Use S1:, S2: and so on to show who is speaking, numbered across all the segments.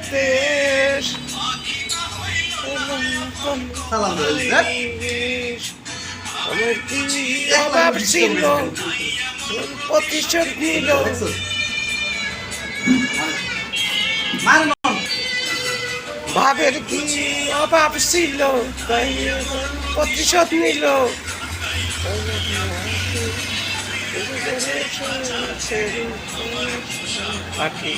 S1: দেশ
S2: সালাম
S1: আমার কি অভাব ছিল প্রতিশোধ নিল ভাবের কি অভাব ছিল তাই প্রতিশোধ নিল পাখি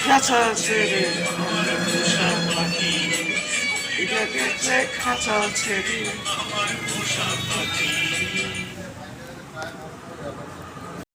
S1: খাঁচা ছেড়ে খাঁচা ছেড়ে